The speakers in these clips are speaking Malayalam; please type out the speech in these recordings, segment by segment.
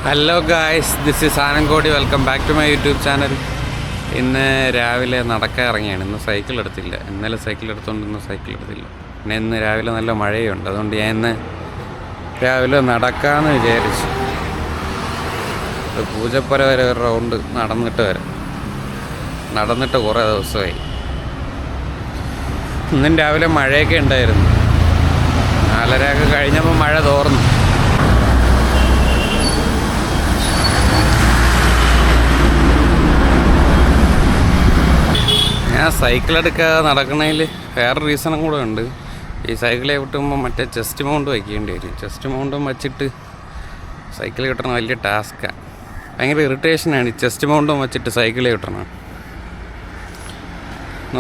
Hello guys, this is Anankodi. Welcome back to my YouTube channel. ഇന്ന് രാവിലെ നടക്കാൻ ഇറങ്ങിയാണ്. ഇന്ന് സൈക്കിൾ എടുത്തില്ല. ഇന്നലെ സൈക്കിൾ എടുത്തുകൊണ്ട് ഇന്ന് സൈക്കിൾ എടുത്തില്ല. പിന്നെ ഇന്ന് രാവിലെ നല്ല മഴയുണ്ട്. അതുകൊണ്ട് ഞാൻ ഇന്ന് രാവിലെ നടക്കാമെന്ന് വിചാരിച്ചു. പൂജപ്പുര വരെ ഒരു റൗണ്ട് നടന്നിട്ട് കുറേ ദിവസമായി. ഇന്നും രാവിലെ മഴയൊക്കെ ഉണ്ടായിരുന്നു. 4:30 കഴിഞ്ഞപ്പോൾ മഴ തോർന്നു. ഞാൻ സൈക്കിൾ എടുക്കാതെ നടക്കണതിൽ വേറെ റീസണും കൂടെ ഉണ്ട്. ഈ സൈക്കിളെ വിട്ടുമ്പോൾ മറ്റേ ചെസ്റ്റ് മൗണ്ട് വയ്ക്കേണ്ടി വരും. ചെസ്റ്റ് മൗണ്ടും വച്ചിട്ട് സൈക്കിൾ കിട്ടണം വലിയ ടാസ്ക്കാണ്. ഭയങ്കര ഇറിറ്റേഷനാണ് ഈ ചെസ്റ്റ് മൗണ്ടും വച്ചിട്ട് സൈക്കിൾ കിട്ടണം.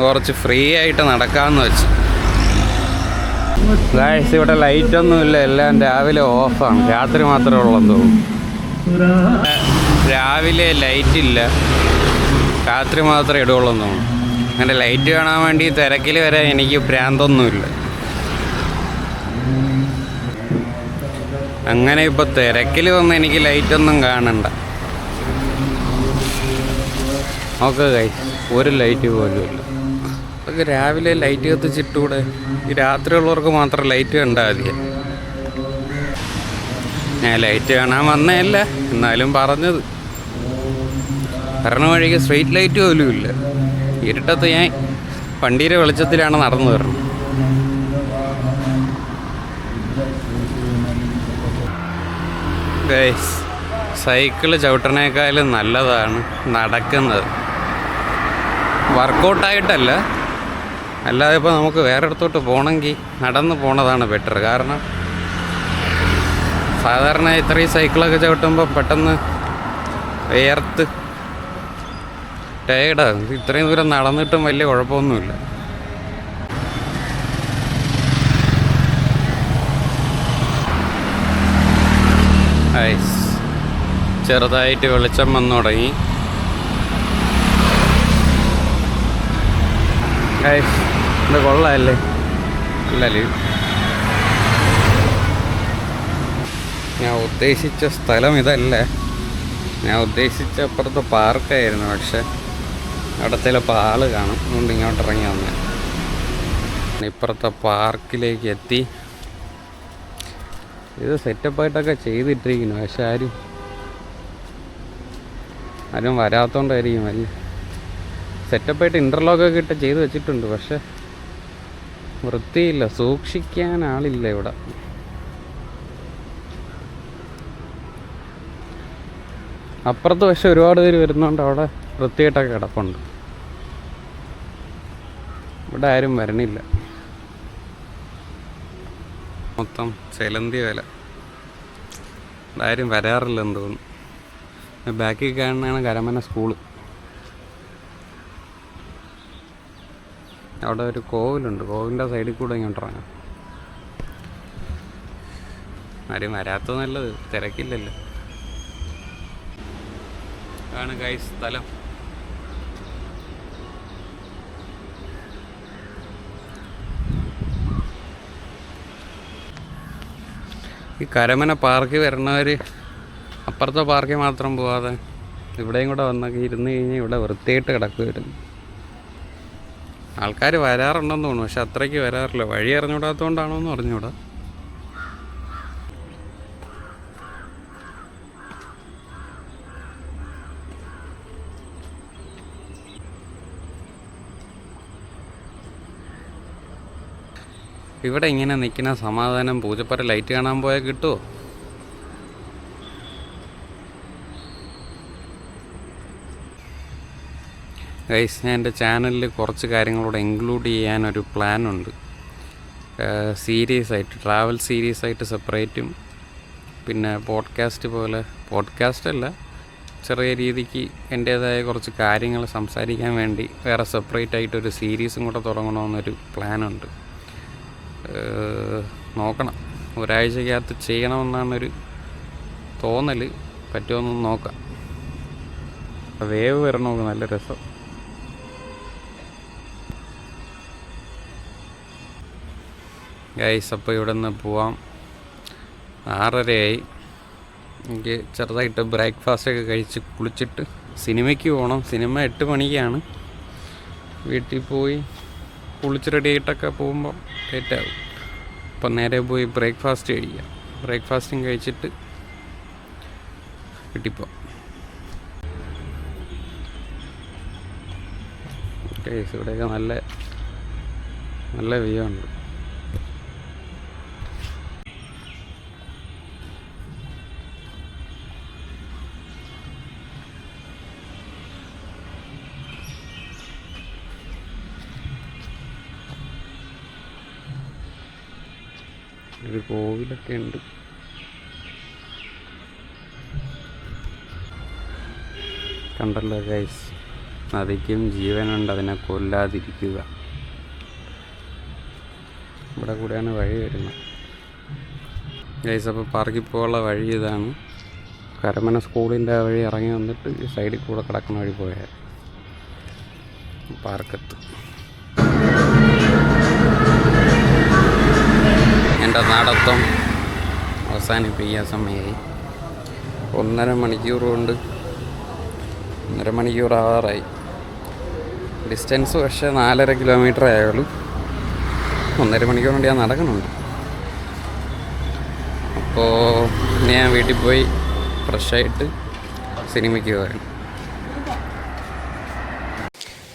കുറച്ച് ഫ്രീ ആയിട്ട് നടക്കാമെന്ന് വെച്ച്. ഗായ്സ്, ഇവിടെ ലൈറ്റൊന്നുമില്ല. എല്ലാം രാവിലെ ഓഫാണ്. രാത്രി മാത്രമേ ഉള്ളെന്ന് തോന്നുന്നു. രാവിലെ ലൈറ്റില്ല, രാത്രി മാത്രമേ ഇടുകയുള്ളെന്ന് തോന്നുന്നു. അങ്ങനെ ലൈറ്റ് കാണാൻ വേണ്ടി തിരക്കിൽ വരെ എനിക്ക് ഭ്രാന്തൊന്നുമില്ല. അങ്ങനെ ഇപ്പോൾ തിരക്കിൽ വന്ന് എനിക്ക് ലൈറ്റൊന്നും കാണണ്ട. ഓക്കെ ഗൈസ്, ഒരു ലൈറ്റ് പോലും ഇല്ല. അതൊക്കെ രാവിലെ ലൈറ്റ് കത്തിച്ചിട്ടൂടെ? ഈ രാത്രിയുള്ളവർക്ക് മാത്രം ലൈറ്റ് കണ്ടാൽ മതി. ഞാൻ ലൈറ്റ് കാണാൻ വന്നതല്ല, എന്നാലും പറഞ്ഞത്. വരണ വഴിക്ക് സ്ട്രീറ്റ് ലൈറ്റ് പോലും ഇല്ല. ഇരുട്ടത്ത് ഞാൻ വണ്ടിയുടെ വെളിച്ചത്തിലാണ് നടന്നു വരുന്നത്. ഗൈസ്, സൈക്കിള് ചവിട്ടണേക്കാളും നല്ലതാണ് നടക്കുന്നത്. വർക്കൗട്ടായിട്ടല്ല, അല്ലാതെ ഇപ്പോൾ നമുക്ക് വേറെ ഇടത്തോട്ട് പോകണമെങ്കിൽ നടന്ന് പോണതാണ് ബെറ്റർ. കാരണം സാധാരണ ഇത്രയും സൈക്കിളൊക്കെ ചവിട്ടുമ്പോൾ പെട്ടെന്ന് വേർത്ത് ടയേർഡാകും. ഇത്രയും ദൂരം നടന്നിട്ടും വലിയ കുഴപ്പമൊന്നുമില്ല. ഐസ് ചെറുതായിട്ട് വെളിച്ചം വന്നു തുടങ്ങി. ഐസ് ഇത് കൊള്ളാമല്ലേ? അല്ലല്ലേ, ഞാൻ ഉദ്ദേശിച്ച സ്ഥലം ഇതല്ല. ഞാൻ ഉദ്ദേശിച്ച അപ്പുറത്ത് പാർക്കായിരുന്നു. പക്ഷെ അവിടെ ചിലപ്പോൾ ആൾ കാണും. അതുകൊണ്ട് ഇങ്ങോട്ട് ഇറങ്ങി വന്നേ. ഇപ്പുറത്തെ പാർക്കിലേക്ക് എത്തി. ഇത് സെറ്റപ്പായിട്ടൊക്കെ ചെയ്തിട്ടിരിക്കുന്നു. പക്ഷെ ആരും വരാത്തോണ്ടായിരിക്കും. അല്ല, സെറ്റപ്പായിട്ട് ഇൻ്റർലോക്കൊക്കെ ഇട്ട് ചെയ്ത് വെച്ചിട്ടുണ്ട്. പക്ഷെ വൃത്തിയില്ല, സൂക്ഷിക്കാൻ ആളില്ല ഇവിടെ. അപ്പുറത്ത് പക്ഷെ ഒരുപാട് പേര് വരുന്നതുകൊണ്ട് അവിടെ വൃത്തിയായിട്ടൊക്കെ കിടപ്പുണ്ട്. ഇവിടെ ആരും വരണില്ല. മൊത്തം ചെലന്തി വില. ഇവിടെ ആരും വരാറില്ലെന്ന് തോന്നുന്നു. ബാക്കിൽ കാണുന്നതാണ് കരമന സ്കൂള്. അവിടെ ഒരു കോവിലുണ്ട്. കോവിലിൻ്റെ സൈഡിൽ കൂടെ ഇങ്ങോട്ട് ഇറങ്ങാം. ആരും വരാത്തത് നല്ലത്, തിരക്കില്ലല്ലോ. ആണ് ഗൈസ് സ്ഥലം. ഈ കരമന പാർക്കിൽ വരണവർ അപ്പുറത്തെ പാർക്കിൽ മാത്രം പോവാതെ ഇവിടെയും കൂടെ വന്നൊക്കെ ഇരുന്ന് കഴിഞ്ഞാൽ ഇവിടെ വൃത്തിയായിട്ട് കിടക്കുമായിരുന്നു. ആൾക്കാർ വരാറുണ്ടെന്ന് തോന്നുന്നു, പക്ഷെ അത്രയ്ക്ക് വരാറില്ല. വഴി അറിഞ്ഞുകൂടാത്തതുകൊണ്ടാണോ എന്ന് അറിഞ്ഞുകൂടാ. ഇവിടെ ഇങ്ങനെ നിൽക്കുന്ന സമാധാനം പൂജപ്പുര ലൈറ്റ് കാണാൻ പോയാൽ കിട്ടുമോ? ഗൈസ്, ഞാൻ എൻ്റെ ചാനലിൽ കുറച്ച് കാര്യങ്ങളൂടെ ഇൻക്ലൂഡ് ചെയ്യാനൊരു പ്ലാനുണ്ട്. സീരീസായിട്ട്, ട്രാവൽ സീരീസായിട്ട് സെപ്പറേറ്റും, പിന്നെ പോഡ്കാസ്റ്റ് പോലെ, പോഡ്കാസ്റ്റല്ല, ചെറിയ രീതിക്ക് എൻ്റേതായ കുറച്ച് കാര്യങ്ങൾ സംസാരിക്കാൻ വേണ്ടി വേറെ സെപ്പറേറ്റ് ആയിട്ടൊരു സീരീസും കൂടെ തുടങ്ങണമെന്നൊരു പ്ലാനുണ്ട്. നോക്കണം, ഒരാഴ്ചക്കകത്ത് ചെയ്യണമെന്നാണൊരു തോന്നൽ. പറ്റുമെന്ന് നോക്കാം. വേവ് വരണമൊക്കെ നല്ല രസം. ഗൈസ്, അപ്പോൾ ഇവിടെ നിന്ന് പോവാം. 6:30ആയി. എനിക്ക് ചെറുതായിട്ട് ബ്രേക്ക്ഫാസ്റ്റൊക്കെ കഴിച്ച് കുളിച്ചിട്ട് സിനിമയ്ക്ക് പോകണം. സിനിമ 8 മണിക്കാണ്. വീട്ടിൽ പോയി കുളിച്ച് റെഡി ആയിട്ടൊക്കെ പോകുമ്പോൾ ലേറ്റാകും. അപ്പം നേരെ പോയി ബ്രേക്ക്ഫാസ്റ്റ് കഴിക്കാം. ബ്രേക്ക്ഫാസ്റ്റും കഴിച്ചിട്ട് വീട്ടിൽ പോകാം. ഇവിടെയൊക്കെ നല്ല നല്ല വ്യൂ ഉണ്ട്. ഒരു കോവിലൊക്കെ ഉണ്ട്. കണ്ടല്ലോ ഗൈസ്, നദിക്കും ജീവനുണ്ട്, അതിനെ കൊല്ലാതിരിക്കുക. ഇവിടെ കൂടെയാണ് വഴി വരുന്നത് ഗൈസ്. അപ്പോൾ പാർക്കിൽ പോകാനുള്ള വഴി ഇതാണ്. കരമന സ്കൂളിൻ്റെ വഴി ഇറങ്ങി വന്നിട്ട് ഈ സൈഡിൽ കൂടെ കിടക്കുന്ന വഴി പോയാൽ പാർക്കത്ത്. എൻ്റെ നടത്തം അവസാനിപ്പിക്കാൻ സമയമായി. 1.5 മണിക്കൂർ കൊണ്ട് 1.5 മണിക്കൂർ ആവാറായി. ഡിസ്റ്റൻസ് പക്ഷേ 4.5 കിലോമീറ്റർ ആയുള്ളൂ. 1.5 മണിക്കൂർ കൊണ്ട് ഞാൻ നടക്കുന്നുണ്ട്. അപ്പോൾ ഞാൻ വീട്ടിൽ പോയി ഫ്രഷായിട്ട് സിനിമയ്ക്ക് പോകാൻ.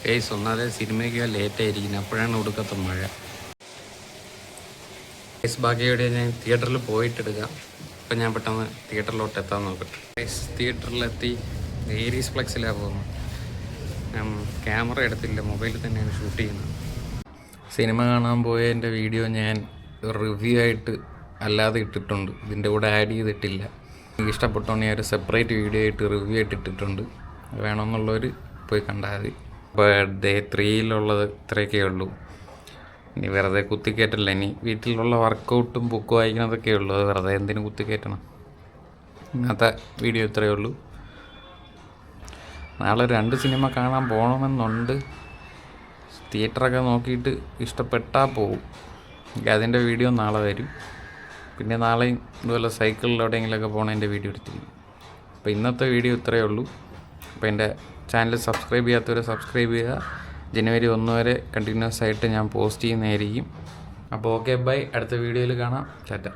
ഗൈസ്, ഒന്നാമത് സിനിമയ്ക്ക് പോകാൻ ലേറ്റായിരിക്കുന്നത്. അപ്പോഴാണ് ഒടുക്കത്തെ മഴ. ഗൈസ്, ബാക്കിയോടെ ഞാൻ തിയേറ്ററിൽ പോയിട്ടെടുക്കാം. അപ്പം ഞാൻ പെട്ടെന്ന് തിയേറ്ററിലോട്ട് എത്താൻ നോക്കട്ടെ. ഗൈസ്, തിയേറ്ററിലെത്തി. ഏരീസ് ഫ്ലെക്സിലാണ് പോകുന്നത്. ഞാൻ ക്യാമറ എടുത്തില്ല, മൊബൈലിൽ തന്നെയാണ് ഷൂട്ട് ചെയ്യുന്നത്. സിനിമ കാണാൻ പോയതിൻ്റെ വീഡിയോ ഞാൻ റിവ്യൂ ആയിട്ട് അല്ലാതെ ഇട്ടിട്ടുണ്ട്. ഇതിൻ്റെ കൂടെ ആഡ് ചെയ്തിട്ടില്ല. എനിക്ക് ഇഷ്ടപ്പെട്ടോണ്ട് ഞാൻ ഒരു സെപ്പറേറ്റ് വീഡിയോ ആയിട്ട് റിവ്യൂ ആയിട്ട് ഇട്ടിട്ടുണ്ട്. വേണമെന്നുള്ളവർ പോയി കണ്ടാൽ മതി. അപ്പോൾ ഡേ 3 ഇത്രയൊക്കെ ഉള്ളൂ. ഇനി വെറുതെ കുത്തിക്കയറ്റല്ല. ഇനി വീട്ടിലുള്ള വർക്കൗട്ടും ബുക്ക് വായിക്കുന്നതൊക്കെ ഉള്ളൂ. അത് വെറുതെ എന്തിനു കുത്തിക്കയറ്റണം. ഇന്നത്തെ വീഡിയോ ഇത്രയേ ഉള്ളൂ. നാളെ 2 സിനിമ കാണാൻ പോകണമെന്നുണ്ട്. തിയേറ്ററൊക്കെ നോക്കിയിട്ട് ഇഷ്ടപ്പെട്ടാൽ പോകും. അതിൻ്റെ വീഡിയോ നാളെ വരും. പിന്നെ നാളെയും ഇതുപോലെ സൈക്കിളിൽ എവിടെയെങ്കിലുമൊക്കെ പോകണതിൻ്റെ വീഡിയോ എടുത്തിരിക്കും. അപ്പോൾ ഇന്നത്തെ വീഡിയോ ഇത്രയേ ഉള്ളൂ. അപ്പോൾ എൻ്റെ ചാനൽ സബ്സ്ക്രൈബ് ചെയ്യാത്തവരെ സബ്സ്ക്രൈബ് ചെയ്യുക. ജനുവരി 1 വരെ കണ്ടിന്യൂസ് ആയിട്ട് ഞാൻ പോസ്റ്റ് ചെയ്യുന്നതായിരിക്കും. അപ്പോൾ ഓക്കെ, ബൈ. അടുത്ത വീഡിയോയിൽ കാണാം. ടാറ്റ.